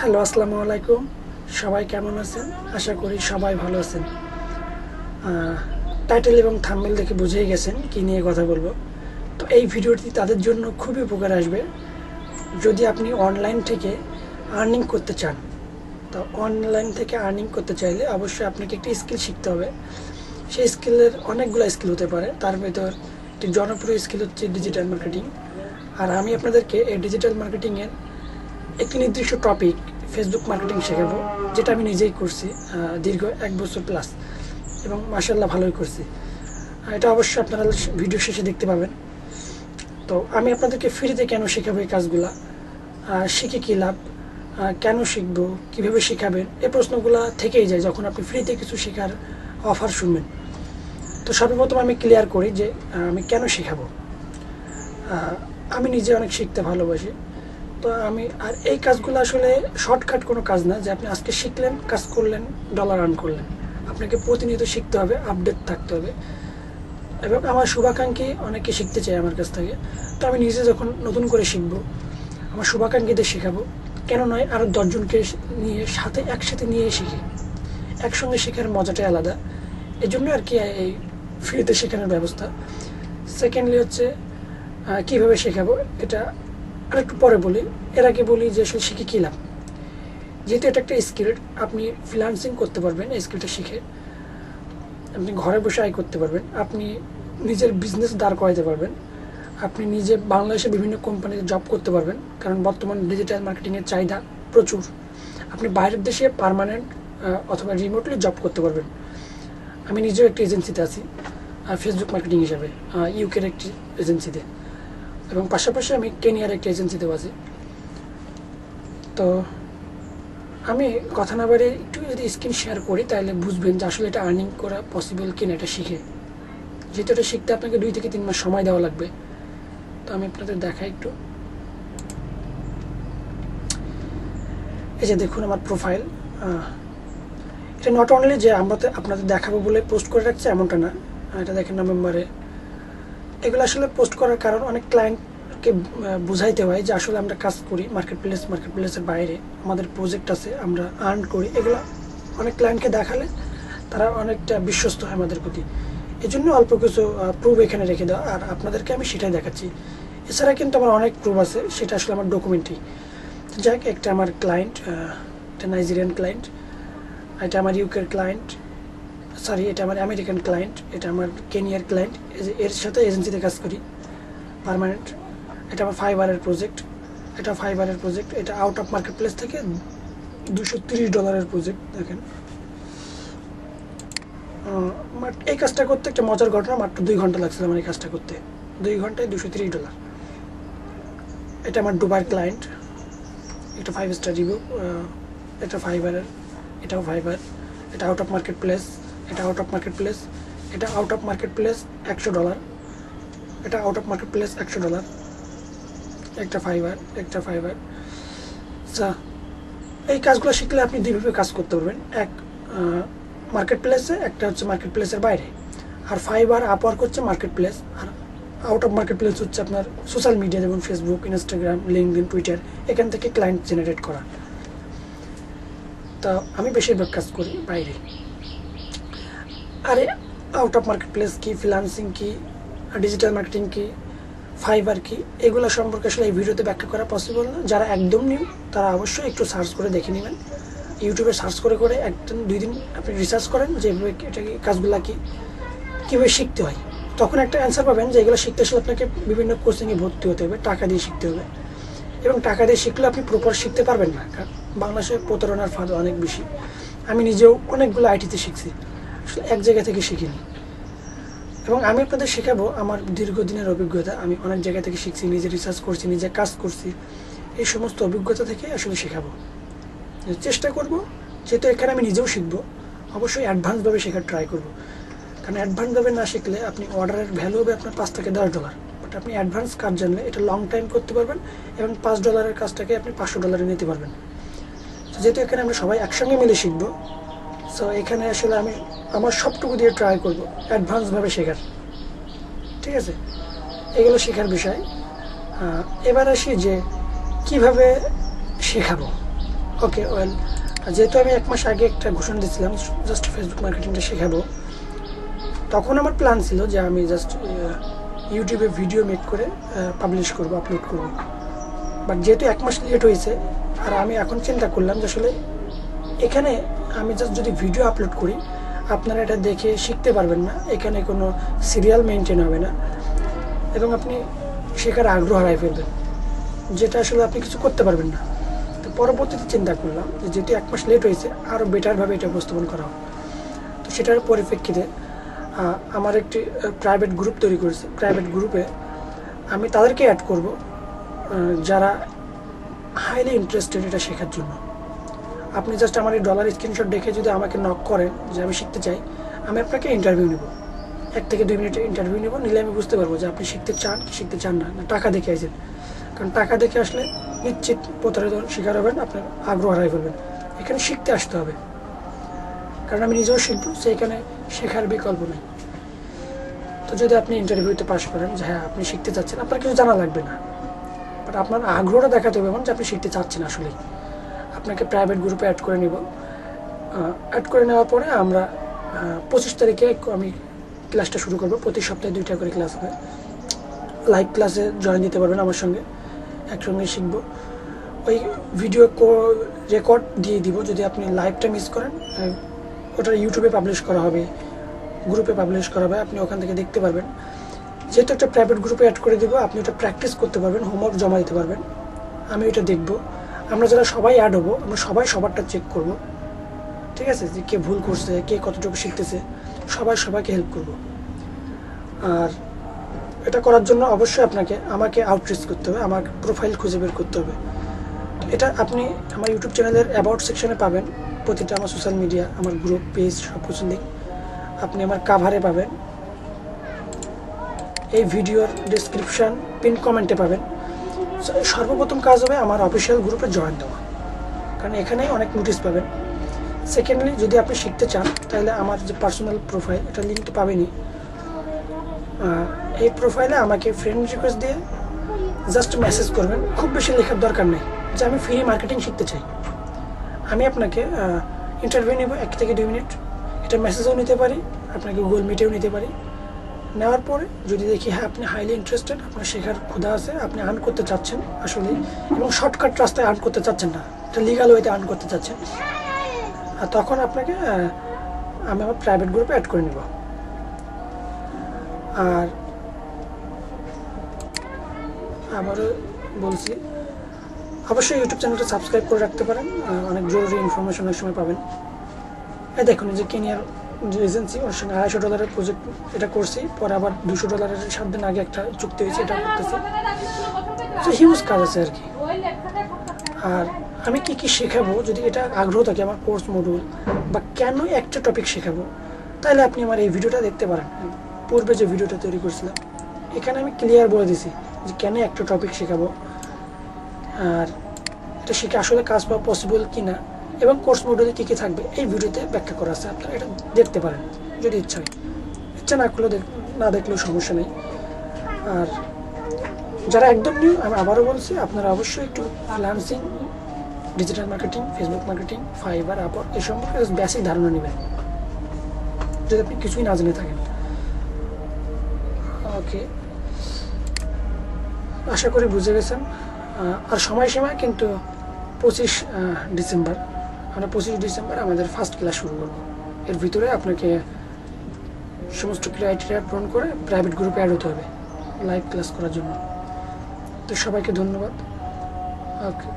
Hello, আসসালামু আলাইকুম। সবাই কেমন আছেন? আশা করি সবাই ভালো আছেন। টাইটেল এবং থাম্বনেল দেখে বুঝেই গেছেন কী নিয়ে কথা বলবো। তো এই ভিডিওটি তাদের জন্য খুবই উপকার আসবে যদি আপনি অনলাইন থেকে আর্নিং করতে চান। তো অনলাইন থেকে আর্নিং করতে চাইলে অবশ্যই আপনাকে একটি স্কিল শিখতে হবে। সেই স্কিলের অনেকগুলো স্কিল হতে পারে, তার ভিতর একটি জনপ্রিয় স্কিল হচ্ছে ডিজিটাল মার্কেটিং। আর আমি আপনাদেরকে এই ডিজিটাল মার্কেটিংয়ের একটি নির্দিষ্ট টপিক ফেসবুক মার্কেটিং শেখাবো, যেটা আমি নিজেই করছি দীর্ঘ 1 বছর প্লাস, এবং মাশাআল্লাহ ভালোই করছি। এটা অবশ্যই আপনারা ভিডিও শেষে দেখতে পাবেন। তো আমি আপনাদেরকে ফ্রিতে কেন শেখাবো এই কাজগুলা, শিখে কী লাভ, কেন শিখবো, কীভাবে শেখাবেন, এই প্রশ্নগুলো থেকেই যায় যখন আপনি ফ্রিতে কিছু শেখার অফার শুনবেন। তো সর্বপ্রথম আমি ক্লিয়ার করি যে আমি কেন শেখাবো। আমি নিজে অনেক শিখতে ভালোবাসি। তো আমি আর এই কাজগুলো আসলে শর্টকাট কোনো কাজ না যে আপনি আজকে শিখলেন, কাজ করলেন, ডলার আর্ন করলেন। আপনাকে প্রতিনিয়ত শিখতে হবে, আপডেট থাকতে হবে। এবং আমার শুভাকাঙ্ক্ষী অনেকে শিখতে চায় আমার কাছ থেকে। তো আমি নিজে যখন নতুন করে শিখব, আমার শুভাকাঙ্ক্ষীদের শেখাবো, কেন নয় আরও 10 জনকে নিয়ে একসাথে নিয়ে শিখি। একসঙ্গে শেখার মজাটাই আলাদা। এই জন্য আর কি এই ফ্রিতে শেখানোর ব্যবস্থা। সেকেন্ডলি হচ্ছে কীভাবে শেখাবো, এটা আরেকটু পরে বলি। এর আগে বলি যে আসলে শিখে কী লাভ। যেহেতু এটা একটা স্কিল, আপনি ফ্রিল্যান্সিং করতে পারবেন এই স্কিলটা শিখে। আপনি ঘরে বসে আয় করতে পারবেন, আপনি নিজের বিজনেস দাঁড় করাতে পারবেন, আপনি নিজে বাংলাদেশে বিভিন্ন কোম্পানিতে জব করতে পারবেন, কারণ বর্তমান ডিজিটাল মার্কেটিংয়ের চাহিদা প্রচুর। আপনি বাইরের দেশে পার্মানেন্ট অথবা রিমোটলি জব করতে পারবেন। আমি নিজেও একটি এজেন্সিতে আছি ফেসবুক মার্কেটিং হিসাবে, ইউকের একটি এজেন্সিতে, এবং পাশাপাশি আমি কেনিয়ার একটি এজেন্সিতেও আছি। তো আমি কথা না বাড়িয়ে একটু যদি স্ক্রিন শেয়ার করি তাহলে বুঝবেন যে আসলে এটা আর্নিং করা পসিবল কিনা এটা শিখে। যেহেতু এটা শিখতে আপনাকে 2 থেকে 3 মাস সময় দেওয়া লাগবে। তো আমি আপনাদের দেখাই একটু। এই যে দেখুন আমার প্রোফাইল। এটা নট অনলি যে আমরা আপনাদের দেখাবো বলে পোস্ট করে রাখছে এমনটা না। এটা দেখেন নভেম্বরে। এগুলো আসলে পোস্ট করার কারণ অনেক ক্লায়েন্টকে বোঝাইতে হয় যে আসলে আমরা কাজ করি মার্কেটপ্লেসের বাইরে, আমাদের প্রজেক্ট আছে, আমরা আর্ন করি। এগুলো অনেক ক্লায়েন্টকে দেখালে তারা অনেকটা বিশ্বস্ত হয় আমাদের প্রতি। এই জন্য অল্প কিছু প্রুফ এখানে রেখে দেওয়া, আর আপনাদেরকে আমি সেটাই দেখাচ্ছি। এছাড়া কিন্তু আমার অনেক প্রুফ আছে, সেটা আসলে আমার ডকুমেন্টই। যাক, একটা আমার ক্লায়েন্ট, একটা নাইজেরিয়ান ক্লায়েন্ট, এটা আমার ইউকের ক্লায়েন্ট, সরি এটা আমার আমেরিকান ক্লায়েন্ট, এটা আমার কেনিয়ার ক্লায়েন্ট। এর সাথে এজেন্সিতে কাজ করি পার্মানেন্ট। এটা আমার ফাইবারের প্রজেক্ট, এটা আউট অফ মার্কেট প্লেস থেকে $230 প্রজেক্ট। দেখেন এই কাজটা করতে একটা মজার ঘটনা, মাত্র 2 ঘন্টা লাগছিল আমার এই কাজটা করতে। 2 ঘন্টায় $230। এটা আমার দুবাইয়ের ক্লায়েন্ট, এটা 5 স্টার রিভিউ। এটা ফাইবারের, এটাও ফাইবার। এটা আউট অফ মার্কেট প্লেস, এটা আউট অফ মার্কেট প্লেস, এটা আউট অফ মার্কেট প্লেস $100, এটা আউট অফ মার্কেট প্লেস $100। একটা ফাইবার। আচ্ছা, এই কাজগুলো শিখলে আপনি 2ভাবে কাজ করতে পারবেন। এক, মার্কেট প্লেসে, একটা হচ্ছে মার্কেট প্লেসের বাইরে। আর ফাইবার আপওয়ার্ক হচ্ছে মার্কেট প্লেস, আর আউট অফ মার্কেট প্লেস হচ্ছে আপনার সোশ্যাল মিডিয়া, যেমন ফেসবুক, ইনস্টাগ্রাম, লিঙ্কডইন, টুইটার, এখান থেকে ক্লায়েন্ট জেনারেট করা। তা আমি বেশিরভাগ কাজ করি বাইরে। আরে আউট অফ মার্কেট প্লেস কী, ফ্রিল্যান্সিং কী, ডিজিটাল মার্কেটিং কী, ফাইবার কী, এগুলো সম্পর্কে আসলে এই ভিডিওতে ব্যাখ্যা করা পসিবল না। যারা একদম নিউ তারা অবশ্যই একটু সার্চ করে দেখে নেবেন। ইউটিউবে সার্চ করে 1-2 দিন আপনি রিসার্চ করেন যে এটা কি, কাজগুলো কীভাবে শিখতে হয়। তখন একটা অ্যান্সার পাবেন যে এগুলো শিখতে আসলে আপনাকে বিভিন্ন কোচিংয়ে ভর্তি হতে হবে, টাকা দিয়ে শিখতে হবে। এবং টাকা দিয়ে শিখলে আপনি প্রপার শিখতে পারবেন না, কারণ বাংলাদেশে প্রতারণার ফাঁদ অনেক বেশি। আমি নিজেও অনেকগুলো আইটিতে শিখছি, আসলে এক জায়গা থেকে শিখিনি। এবং আমি আপনাদের শেখাবো আমার দীর্ঘদিনের অভিজ্ঞতা। আমি অনেক জায়গা থেকে শিখছি, নিজে রিসার্চ করছি, নিজে কাজ করছি। এই সমস্ত অভিজ্ঞতা থেকে আসলে শেখাবো। চেষ্টা করব, যেহেতু এখানে আমি নিজেও শিখবো, অবশ্যই অ্যাডভান্সভাবে শেখার ট্রাই করব। কারণ অ্যাডভান্সভাবে না শিখলে আপনি অর্ডারের ভ্যালু হবে আপনার $5 থেকে $10, বাট আপনি অ্যাডভান্স কাজ জানলে এটা লং টাইম করতে পারবেন, এবং $5 কাজটাকে আপনি $500 নিতে পারবেন। যেহেতু এখানে আমরা সবাই একসঙ্গে মিলে শিখবো, সো এখানে আসলে আমি আমার সবটুকু দিয়ে ট্রাই করব অ্যাডভান্সভাবে শেখার। ঠিক আছে, এগুলো শেখার বিষয়। এবার আসি যে কিভাবে শেখাবো। ওকে ওয়েল, যেহেতু আমি 1 মাস আগে একটা ঘোষণা দিয়েছিলাম জাস্ট ফেসবুক মার্কেটিংটা শেখাবো, তখন আমার প্ল্যান ছিল যে আমি জাস্ট ইউটিউবে ভিডিও মেক করে পাবলিশ করব, আপলোড করব। বাট যেহেতু 1 মাস লেট হয়েছে, আর আমি এখন চিন্তা করলাম যে আসলে এখানে আমি জাস্ট যদি ভিডিও আপলোড করি, আপনারা এটা দেখে শিখতে পারবেন না, এখানে কোনো সিরিয়াল মেনটেন হবে না এবং আপনি শেখার আগ্রহ হারাই ফেলবেন, যেটা আসলে আপনি কিছু করতে পারবেন না। তো পরবর্তীতে চিন্তা করলাম যে যেহেতু 1 মাস লেট হয়েছে, আরও বেটারভাবে এটা উপস্থাপন করা হবে। তো সেটার পরিপ্রেক্ষিতে আমার একটি প্রাইভেট গ্রুপ তৈরি করেছে। প্রাইভেট গ্রুপে আমি তাদেরকে অ্যাড করব যারা হাইলি ইন্টারেস্টেড এটা শেখার জন্য। আপনি জাস্ট আমার এই ডলার স্ক্রিনশট দেখে যদি আমাকে নক করেন যে আমি শিখতে চাই, আমি আপনাকে ইন্টারভিউ নেব, 1 থেকে 2 মিনিটের ইন্টারভিউ নেব। নিলে আমি বুঝতে পারবো যে আপনি শিখতে চান কি শিখতে চান না, টাকা দেখে আসেন। কারণ টাকা দেখে আসলে নিশ্চিত প্রতারণার শিকার হবেন, আপনার আগ্রহ হারাই ফেলবেন। এখানে শিখতে আসতে হবে, কারণ আমি নিজেও শিখবো, সেইখানে শেখার বিকল্প নেই। তো যদি আপনি ইন্টারভিউতে পাস করেন যে হ্যাঁ আপনি শিখতে চাচ্ছেন, আপনার কিছু জানা লাগবে না, বাট আপনার আগ্রহটা দেখাতে হবে এমন যে আপনি শিখতে চাচ্ছেন আসলেই। আপনাকে প্রাইভেট গ্রুপে অ্যাড করে নিব। অ্যাড করে নেওয়ার পরে আমরা 25 তারিখে আমি ক্লাসটা শুরু করব। প্রতি সপ্তাহে 2টা করে ক্লাস হবে। লাইভ ক্লাসে জয়েন দিতে পারবেন আমার সঙ্গে, একসঙ্গে শিখব। ওই ভিডিও রেকর্ড দিয়ে দিব, যদি আপনি লাইভটা মিস করেন ওটা ইউটিউবে পাবলিশ করা হবে, গ্রুপে পাবলিশ করা হবে, আপনি ওখান থেকে দেখতে পারবেন। যেহেতু একটা প্রাইভেট গ্রুপে অ্যাড করে দেবো, আপনি ওটা প্র্যাকটিস করতে পারবেন, হোমওয়ার্ক জমা দিতে পারবেন, আমি ওটা দেখব। আমরা যারা সবাই অ্যাড হবো, আমরা সবাই সবারটা চেক করব, ঠিক আছে, যে কে ভুল করছে, কে কতটুকু শিখতেছে, সবাইকে হেল্প করব। আর এটা করার জন্য অবশ্যই আমাকে আউটরিচ করতে হবে, আমার প্রোফাইল খুঁজে বের করতে হবে। এটা আপনি আমার ইউটিউব চ্যানেলের অ্যাবাউট সেকশনে পাবেন, প্রতিটা আমার সোশ্যাল মিডিয়া, আমার গ্রুপ পেজ সব কিছু লিঙ্ক আপনি আমার কাভারে পাবেন, এই ভিডিওর ডেসক্রিপশান পিন কমেন্টে পাবেন। সর্বপ্রথম কাজ হবে আমার অফিসিয়াল গ্রুপে জয়েন দেওয়া, কারণ এখানেই অনেক নোটিশ পাবেন। সেকেন্ডলি, যদি আপনি শিখতে চান তাহলে আমার যে পার্সোনাল প্রোফাইল, এটা লিঙ্ক তো পাবেনই, এই প্রোফাইলে আমাকে ফ্রেন্ড রিকোয়েস্ট দিয়ে জাস্ট মেসেজ করবেন, খুব বেশি লেখার দরকার নেই যে আমি ফ্রি মার্কেটিং শিখতে চাই। আমি আপনাকে ইন্টারভিউ নেব 1 থেকে 2 মিনিট, এটা মেসেজও নিতে পারি, আপনাকে গুগল মিটেও নিতে পারি। নেওয়ার পরে যদি দেখি হ্যাঁ আপনি হাইলি ইন্টারেস্টেড, আপনার শেখার ক্ষুধা আছে, আপনি আর্ন করতে চাচ্ছেন আসলে, এবং শর্টকাট রাস্তায় আর্ন করতে চাচ্ছেন না, এটা লিগাল ওয়েতে আর্ন করতে চাচ্ছেন, আর তখন আপনাকে আমি আমার প্রাইভেট গ্রুপে অ্যাড করে নেব। আর আবারও বলছি, অবশ্যই ইউটিউব চ্যানেলটা সাবস্ক্রাইব করে রাখতে পারেন, অনেক জরুরি ইনফরমেশন অনেক সময় পাবেন। এই দেখুন যে কেনিয়ার যে এজেন্সি, ওর সঙ্গে $250 প্রজেক্ট এটা করছি, পরে আবার $200 7 দিন আগে একটা চুক্তি হয়েছে, এটা করতেছি। তো হিউজ কাজ আছে আর কি। আর আমি কি কি শেখাবো, যদি এটা আগ্রহ থাকে আমার কোর্স মডিউল, বা কেন একটা টপিক শেখাবো, তাহলে আপনি আমার এই ভিডিওটা দেখতে পারেন। পূর্বে যে ভিডিওটা তৈরি করছিলাম, এখানে আমি ক্লিয়ার বলে দিছি যে কেন একটা টপিক শেখাবো, আর এটা শিখে আসলে কাজ পাওয়া পসিবল কি না, এবং কোর্স মডিউলে কী কী থাকবে এই ভিডিওতে ব্যাখ্যা করা আছে। আপনারা এটা দেখতে পারেন যদি ইচ্ছা হয়, ইচ্ছা না করলেও না দেখলেও সমস্যা নেই। আর যারা একদম নিউ, আমি আবারও বলছি, আপনারা অবশ্যই একটু freelancing, digital marketing, Facebook marketing, fibre, Upwork এই সম্পর্কে বেসিক ধারণা নেবেন, যদি আপনি কিছুই না জেনে থাকেন। ওকে, আশা করি বুঝে গেছেন। আর সময়সীমা কিন্তু 25 ডিসেম্বর, আমরা 25 ডিসেম্বর আমাদের ফার্স্ট ক্লাস শুরু করব। এর ভিতরে আপনাকে সমস্ত ক্রাইটেরিয়া পূরণ করে প্রাইভেট গ্রুপে অ্যাড হতে হবে লাইভ ক্লাস করার জন্য। তো সবাইকে ধন্যবাদ। ওকে।